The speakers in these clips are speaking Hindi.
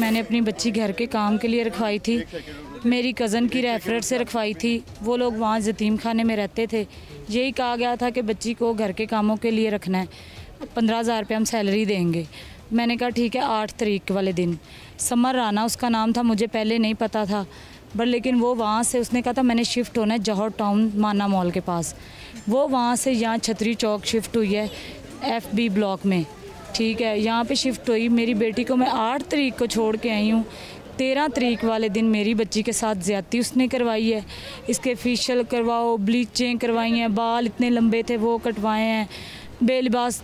मैंने अपनी बच्ची घर के काम के लिए रखवाई थी, मेरी कज़न की रेफरेंस से रखवाई थी। वो लोग वहाँ यतीम खाने में रहते थे। यही कहा गया था कि बच्ची को घर के कामों के लिए रखना है, 15,000 रुपये हम सैलरी देंगे। मैंने कहा ठीक है। 8 तारीख वाले दिन समर राना उसका नाम था, मुझे पहले नहीं पता था, बट लेकिन वो वहाँ से उसने कहा था मैंने शिफ्ट होना है जौहर टाउन माना मॉल के पास। वो वहाँ से यहाँ छतरी चौक शिफ्ट हुई है FB ब्लॉक में, ठीक है, यहाँ पे शिफ्ट हुई। मेरी बेटी को मैं 8 तारीख को छोड़ के आई हूँ। 13 तारीख वाले दिन मेरी बच्ची के साथ ज़्यादती उसने करवाई है। इसके फेशियल करवाओ, ब्लीचें करवाई हैं, बाल इतने लंबे थे वो कटवाए हैं, बेलिबास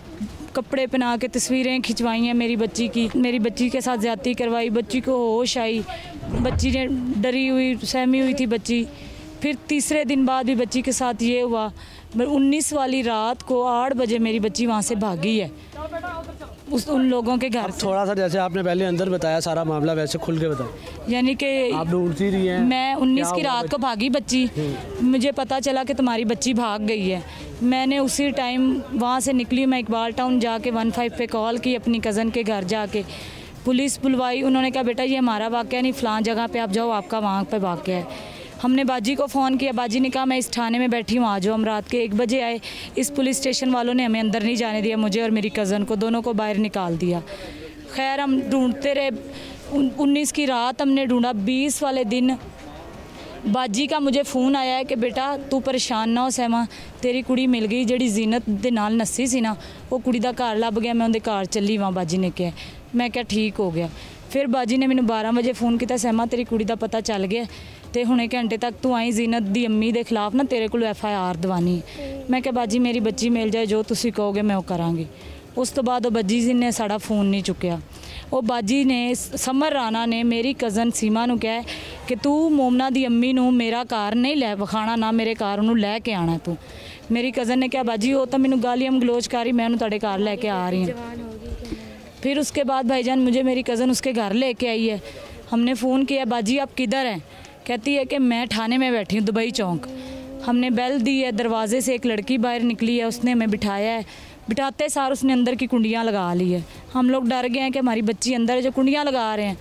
कपड़े पहना के तस्वीरें खिंचवाई हैं मेरी बच्ची की। मेरी बच्ची के साथ ज़्यादती करवाई, बच्ची को होश आई, बच्ची ने डरी हुई सहमी हुई थी बच्ची। फिर तीसरे दिन बाद भी बच्ची के साथ ये हुआ। 19 वाली रात को 8 बजे मेरी बच्ची वहाँ से भागी है उन लोगों के घर से। थोड़ा सा जैसे आपने पहले अंदर बताया सारा मामला, वैसे खुल के बताया। यानी कि आप ढूंढती रही हैं? मैं 19 की रात को भागी बच्ची, मुझे पता चला कि तुम्हारी बच्ची भाग गई है। मैंने उसी टाइम वहाँ से निकली, मैं इकबाल टाउन जाके 15 पे कॉल की अपनी कज़न के घर जाके, पुलिस बुलवाई। उन्होंने कहा बेटा ये हमारा वाक़या नहीं, फ़लाँ जगह पे आप जाओ, आपका वहाँ पे वाक़या है। हमने बाजी को फ़ोन किया, बाजी ने कहा मैं इस थाने में बैठी हूँ, आ जाओ। हम रात के 1 बजे आए। इस पुलिस स्टेशन वालों ने हमें अंदर नहीं जाने दिया, मुझे और मेरी कज़न को, दोनों को बाहर निकाल दिया। खैर हम ढूंढते रहे, 19 की रात हमने ढूंढा। 20 वाले दिन बाजी का मुझे फ़ोन आया है कि बेटा तू परेशान ना हो सहमा, तेरी कुड़ी मिल गई ਜਿਹੜੀ जीनत ਦੇ ਨਾਲ ਨੱਸੀ ਸੀ ना, वो कुड़ी ਦਾ ਘਰ ਲੱਭ ਗਿਆ, मैं ਉਹਦੇ ਘਰ ਚੱਲੀ ਵਾਂ। बाजी ने कहा, मैं क्या ठीक हो गया। फिर बाजी ने मैंने 12 बजे फ़ोन किया, सहमा तेरी कुड़ी ਦਾ पता ਚੱਲ ਗਿਆ ਤੇ ਹੁਣੇ ਘੰਟੇ ਤੱਕ ਤੂੰ ਆਈ जीनत ਦੀ ਅੰਮੀ ਦੇ ਖਿਲਾਫ ਨਾ ਤੇਰੇ ਕੋਲ FIR ਦਵਾਨੀ। मैं क्या बाजी मेरी बच्ची मिल जाए, जो ਤੁਸੀਂ ਕਹੋਗੇ मैं ਉਹ ਕਰਾਂਗੀ। उस तो बाद बाजी जी ने साड़ा फ़ोन नहीं चुकया। वो बाजी ने समर राणा ने मेरी कज़न सीमा नूं कहा कि तू मोमना दी अम्मी नूं मेरा घर नहीं लै विखाना, ना मेरे घर उन्होंने लैके आना तू। मेरी कज़न ने कहा बाजी वो तो मैनू गालियां गलोच कर रही, मैं उन्होंने तुहाडे घर लैके आ रही हूँ। फिर उसके बाद भाईजान मुझे मेरी कज़न उसके घर लेके आई है। हमने फ़ोन किया बाजी आप किधर हैं? कहती है कि मैं थाने में बैठी हूँ दुबई चौक। हमने बेल दी है, दरवाजे से एक लड़की बाहर निकली है, उसने हमें बिठाया है। बिठाते सार उसने अंदर की कुंडियाँ लगा ली है। हम लोग डर गए हैं कि हमारी बच्ची अंदर है, जो कुंडियाँ लगा रहे हैं।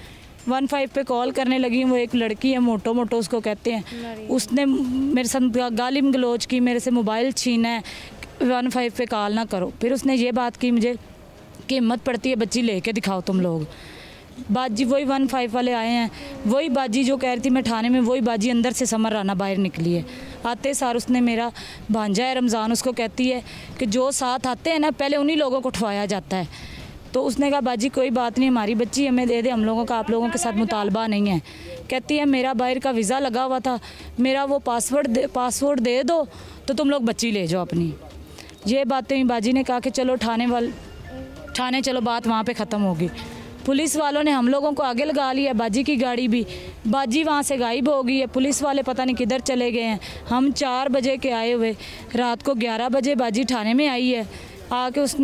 15 पे कॉल करने लगी, वो एक लड़की है, मोटो मोटो उसको कहते हैं, उसने मेरे साथ गालिम गलोच की, मेरे से मोबाइल छीना है, 15 पे कॉल ना करो। फिर उसने ये बात की मुझे कि हिम्मत पड़ती है बच्ची लेके दिखाओ तुम लोग। बाजी वही 15 वाले आए हैं, वही बाजी जो कह रही थी मैं थाने में, वही बाजी अंदर से समर राना बाहर निकली है। आते सार उसने मेरा भांजा है रमज़ान, उसको कहती है कि जो साथ आते हैं ना पहले उन्हीं लोगों को उठवाया जाता है। तो उसने कहा बाजी कोई बात नहीं, हमारी बच्ची हमें दे दे, हम लोगों का आप लोगों के साथ मुतालबा नहीं है। कहती है मेरा बाहर का वीज़ा लगा हुआ था, मेरा वो पासवर्ड दे दो तो तुम लोग बच्ची ले जाओ अपनी। ये बातें बाजी ने कहा कि चलो थाने चलो, बात वहाँ पर ख़त्म होगी। पुलिस वालों ने हम लोगों को आगे लगा लिया, बाजी की गाड़ी भी, बाजी वहाँ से गायब हो गई है। पुलिस वाले पता नहीं किधर चले गए हैं। हम 4 बजे के आए हुए, रात को 11 बजे बाजी थाने में आई है। आके उस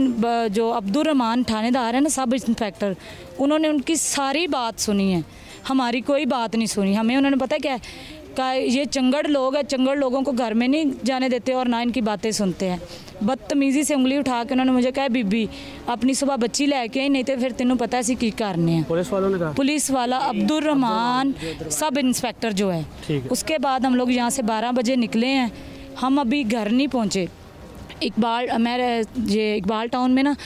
जो अब्दुल रहमान थानेदार है ना, सब इंस्पेक्टर, उन्होंने उनकी सारी बात सुनी है, हमारी कोई बात नहीं सुनी। हमें उन्होंने पता क्या है का ये चंगड़ लोग हैं, चंगड़ लोगों को घर में नहीं जाने देते और ना इनकी बातें सुनते हैं। बदतमीज़ी से उंगली उठा के उन्होंने मुझे कहा बीबी अपनी सुबह बच्ची लेके आई, नहीं तो फिर तेनों पता सी की करने हैं। पुलिस वालों ने कहा? पुलिस वाला अब्दुल रहमान सब इंस्पेक्टर जो है। उसके बाद हम लोग यहाँ से 12 बजे निकले हैं, हम अभी घर नहीं पहुँचे। इकबाल टाउन में ना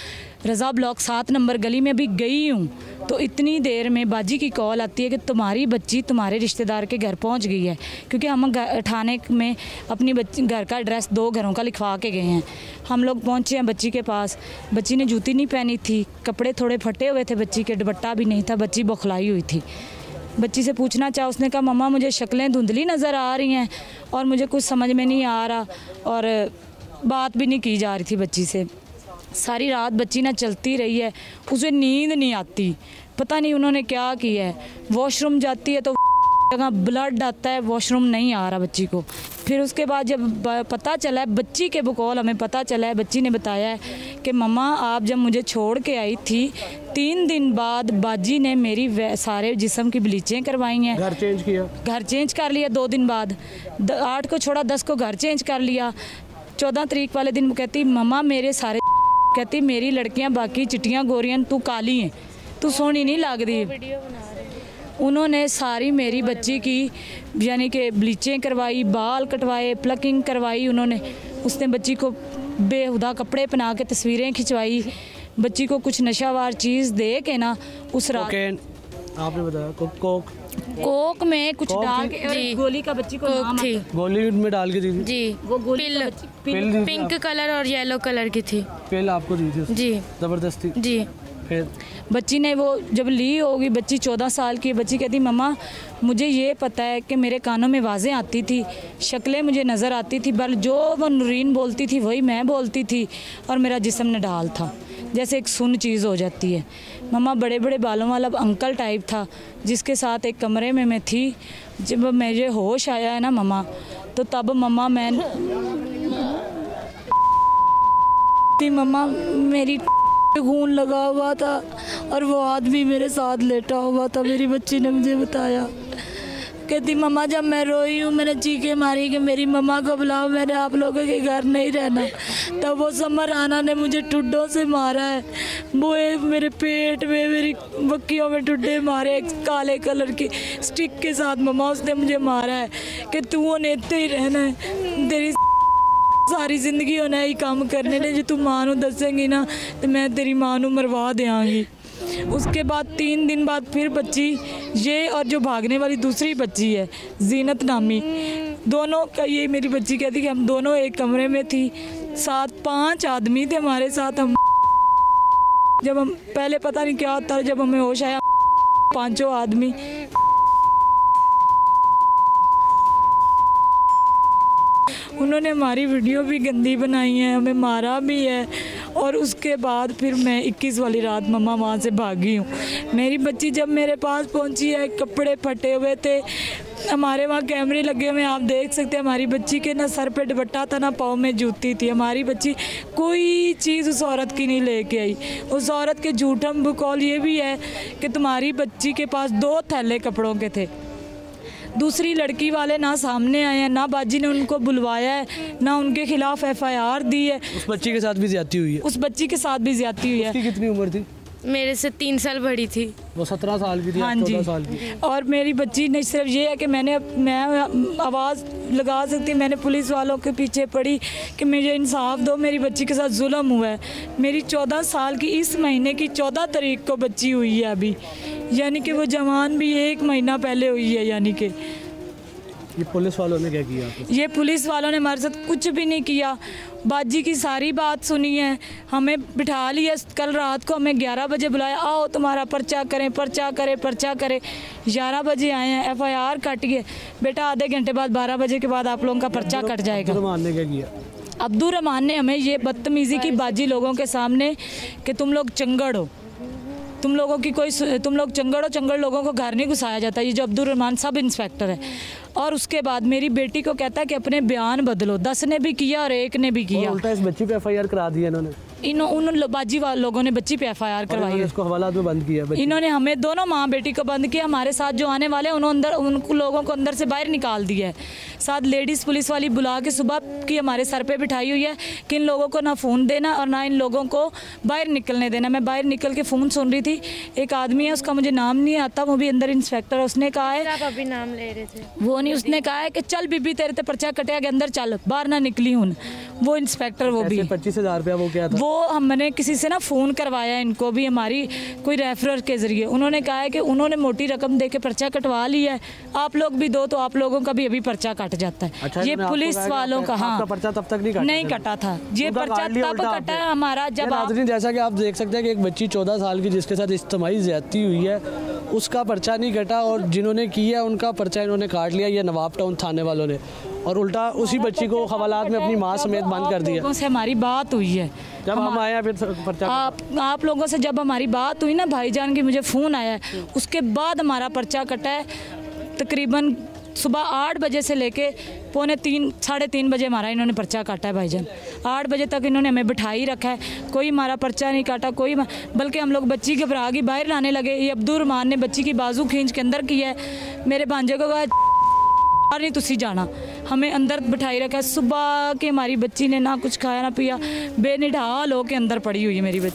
रज़ा ब्लॉक 7 नंबर गली में अभी गई हूँ तो इतनी देर में बाजी की कॉल आती है कि तुम्हारी बच्ची तुम्हारे रिश्तेदार के घर पहुँच गई है। क्योंकि हम थाने में अपनी बच्ची घर का एड्रेस 2 घरों का लिखवा के गए हैं। हम लोग पहुँचे हैं बच्ची के पास, बच्ची ने जूती नहीं पहनी थी, कपड़े थोड़े फटे हुए थे बच्ची के, दुपट्टा भी नहीं था, बच्ची बौखलाई हुई थी। बच्ची से पूछना चाहा, उसने कहा मम्मा मुझे शक्लें धुंधली नज़र आ रही हैं और मुझे कुछ समझ में नहीं आ रहा, और बात भी नहीं की जा रही थी बच्ची से। सारी रात बच्ची ना चलती रही है, उसे नींद नहीं आती, पता नहीं उन्होंने क्या किया है। वॉशरूम जाती है तो जगह ब्लड आता है, वॉशरूम नहीं आ रहा बच्ची को। फिर उसके बाद जब पता चला है बच्ची के बकौल हमें पता चला है, बच्ची ने बताया है कि मम्मा आप जब मुझे छोड़ के आई थी 3 दिन बाद बाजी ने मेरी सारे जिस्म की ब्लीचें करवाई हैं। घर चेंज किया? घर चेंज कर लिया 2 दिन बाद, 8 को छोड़ा 10 को घर चेंज कर लिया। 14 तारीख वाले दिन वो कहती मम्मा मेरे सारे, कहती मेरी लड़कियां बाकी चिट्टियां गोरियां, तू काली हैं, तू सोहनी नहीं लग रही। उन्होंने सारी मेरी बच्ची की यानी कि ब्लीचें करवाई, बाल कटवाए, प्लकिंग करवाई उन्होंने। उसने बच्ची को बेहुदा कपड़े पहना के तस्वीरें खिंचवाई, बच्ची को कुछ नशावार चीज़ दे के ना उस रात आपने बताया कोक में कुछ डाल के और गोली का बच्ची को नाम थी, गोली में डाल के दी थी जी। वो गोली पिंक कलर और येलो कलर की थी। पिल आपको दी थी जी, जबरदस्ती जी। फिर बच्ची ने वो जब ली होगी, बच्ची 14 साल की, बच्ची कहती मम्मा मुझे ये पता है कि मेरे कानों में आवाज़ें आती थी, शक्लें मुझे नज़र आती थी, बल जो वो नूरीन बोलती थी वही मैं बोलती थी और मेरा जिस्म नडाल था, जैसे एक सुन्न चीज़ हो जाती है। मम्मा बड़े बड़े बालों वाला अंकल टाइप था जिसके साथ एक कमरे में मैं थी। जब मुझे होश आया है ना मम्मा, तो तब मम्मा मेरी खून लगा हुआ था और वो आदमी मेरे साथ लेटा हुआ था। मेरी बच्ची ने मुझे बताया, कहती मम्मा जब मैं रोई हूँ, मैंने चीखें मारी कि मेरी मम्मा को बुलाओ, मैंने आप लोगों के घर नहीं रहना, तब वो समर राना ने मुझे टुड्डों से मारा है। वो मेरे पेट में, मेरी बक्कियों में टुड्डे मारे काले कलर की स्टिक के साथ। मम्मा उसने मुझे मारा है कि तू नेते ही रहना है, तेरी सारी जिंदगी होना ही काम करने ने, जो तू मां नू दसेंगी ना तो मैं तेरी मां नू मरवा देंगी। उसके बाद 3 दिन बाद फिर बच्ची ये और जो भागने वाली दूसरी बच्ची है जीनत नामी, दोनों का ये मेरी बच्ची कहती कि हम दोनों एक कमरे में थी, साथ 5 आदमी थे हमारे साथ। हम जब हम पहले पता नहीं क्या होता, जब हमें होश आया 5 आदमी उन्होंने हमारी वीडियो भी गंदी बनाई है, हमें मारा भी है। और उसके बाद फिर मैं 21 वाली रात मम्मा वहाँ से भागी हूँ। मेरी बच्ची जब मेरे पास पहुँची है, कपड़े फटे हुए थे, हमारे वहाँ कैमरे लगे हुए हैं, आप देख सकते हैं। हमारी बच्ची के ना सर पे दुपट्टा था, ना पाँव में जूती थी। हमारी बच्ची कोई चीज़ उस औरत की नहीं लेके आई। उस औरत के झूठा बकौल ये भी है कि तुम्हारी बच्ची के पास 2 थैले कपड़ों के थे। दूसरी लड़की वाले ना सामने आए हैं, ना बाजी ने उनको बुलवाया है, ना उनके खिलाफ FIR दी है। उस बच्ची के साथ भी ज्यादती हुई है? उस बच्ची के साथ भी ज्यादती हुई है। उसकी कितनी उम्र थी? मेरे से 3 साल बड़ी थी। वो 17 साल की थी? हाँ जी। 14 साल की। और मेरी बच्ची ने सिर्फ ये है कि मैं आवाज़ लगा सकती, मैंने पुलिस वालों के पीछे पड़ी कि मुझे इंसाफ दो, मेरी बच्ची के साथ जुल्म हुआ है। मेरी 14 साल की इस महीने की 14 तारीख को बच्ची हुई है अभी, यानी कि वो जवान भी 1 महीना पहले हुई है। यानी कि ये पुलिस वालों ने क्या किया? ये पुलिस वालों ने हमारे साथ कुछ भी नहीं किया। बाजी की सारी बात सुनी है, हमें बिठा लिया। कल रात को हमें 11 बजे बुलाया, आओ तुम्हारा पर्चा करें, पर्चा करें, पर्चा करें। 11 बजे आए हैं, FIR कट गए। बेटा आधे घंटे बाद 12 बजे के बाद आप लोगों का पर्चा कट जाएगा। अब्दुल रहमान ने क्या किया? अब्दुल रहमान ने हमें ये बदतमीज़ी की बाजी लोगों के सामने कि तुम लोग चंगड़ हो, तुम लोग चंगड़ हो, चंगड़ लोगों को घर नहीं घुसाया जाता। ये जो अब्दुल रहमान सब इंस्पेक्टर है। और उसके बाद मेरी बेटी को कहता है कि अपने बयान बदलो। 10 ने भी किया और 1 ने भी किया। उल्टा इस बच्ची पे FIR करा दिया इन्होंने। उन बाजी वाले लोगों ने बच्ची पे FIR करवाई है। इसको हवालात में बंद किया। इन्होंने हमें दोनों माँ बेटी को बंद किया। हमारे साथ जो आने वाले उन लोगों को अंदर से बाहर निकाल दिया है। साथ लेडीज़ पुलिस वाली बुला के सुबह की हमारे सर पे बिठाई हुई है कि इन लोगों को ना फ़ोन देना और ना इन लोगों को बाहर निकलने देना। मैं बाहर निकल के फ़ोन सुन रही थी, एक आदमी है, उसका मुझे नाम नहीं आता, वो भी अंदर इंस्पेक्टर है। उसने कहा है, आप अभी नाम ले रहे थे वो नहीं, उसने कहा है कि चल बीबी तेरे ते पर्चा कटिया के अंदर चल, बाहर ना निकली हूँ। वो इंस्पेक्टर वो भी 25,000 रुपया वो क्या था? वो हमने किसी से ना फ़ोन करवाया इनको भी, हमारी कोई रेफरर के ज़रिए। उन्होंने कहा है कि उन्होंने मोटी रकम दे के पर्चा कटवा लिया है, आप लोग भी दो तो आप लोगों का भी अभी पर्चा कट जाता है। अच्छा, ये पुलिस वालों का, हाँ, पर्चा तब तक नहीं कटा था। ये पर्चा तब कटा है हमारा जब जैसा कि आप देख सकते हैं कि एक बच्ची 14 साल की जिसके साथ इज्तिमाई ज़्यादती हुई है, उसका पर्चा नहीं कटा और जिन्होंने किया उनका पर्चा इन्होंने काट लिया, ये नवाब टाउन थाने वालों ने। और उल्टा उसी बच्ची को हवालात में अपनी माँ समेत बंद कर दिया। लोगों से हमारी बात हुई है, जब हम आए हैं फिर पर्चा आप लोगों से जब हमारी बात हुई ना, भाईजान की मुझे फ़ोन आया है, उसके बाद हमारा पर्चा कटा है। तकरीबन सुबह 8 बजे से लेके पौने 3 साढ़े 3 बजे हमारा इन्होंने पर्चा काटा है भाईजान। 8 बजे तक इन्होंने हमें बिठाई रखा है, कोई हमारा पर्चा नहीं काटा, बल्कि हम लोग बच्ची घबरा गई, बाहर लाने लगे। ये अब्दुल रहमान ने बच्ची की बाजू खींच के अंदर किया है। मेरे भांजे को कहा नहीं तुसी जाना, हमें अंदर बिठाई रखा है। सुबह के हमारी बच्ची ने ना कुछ खाया ना पिया, बेनिढाल होके अंदर पड़ी हुई है मेरी बच्ची।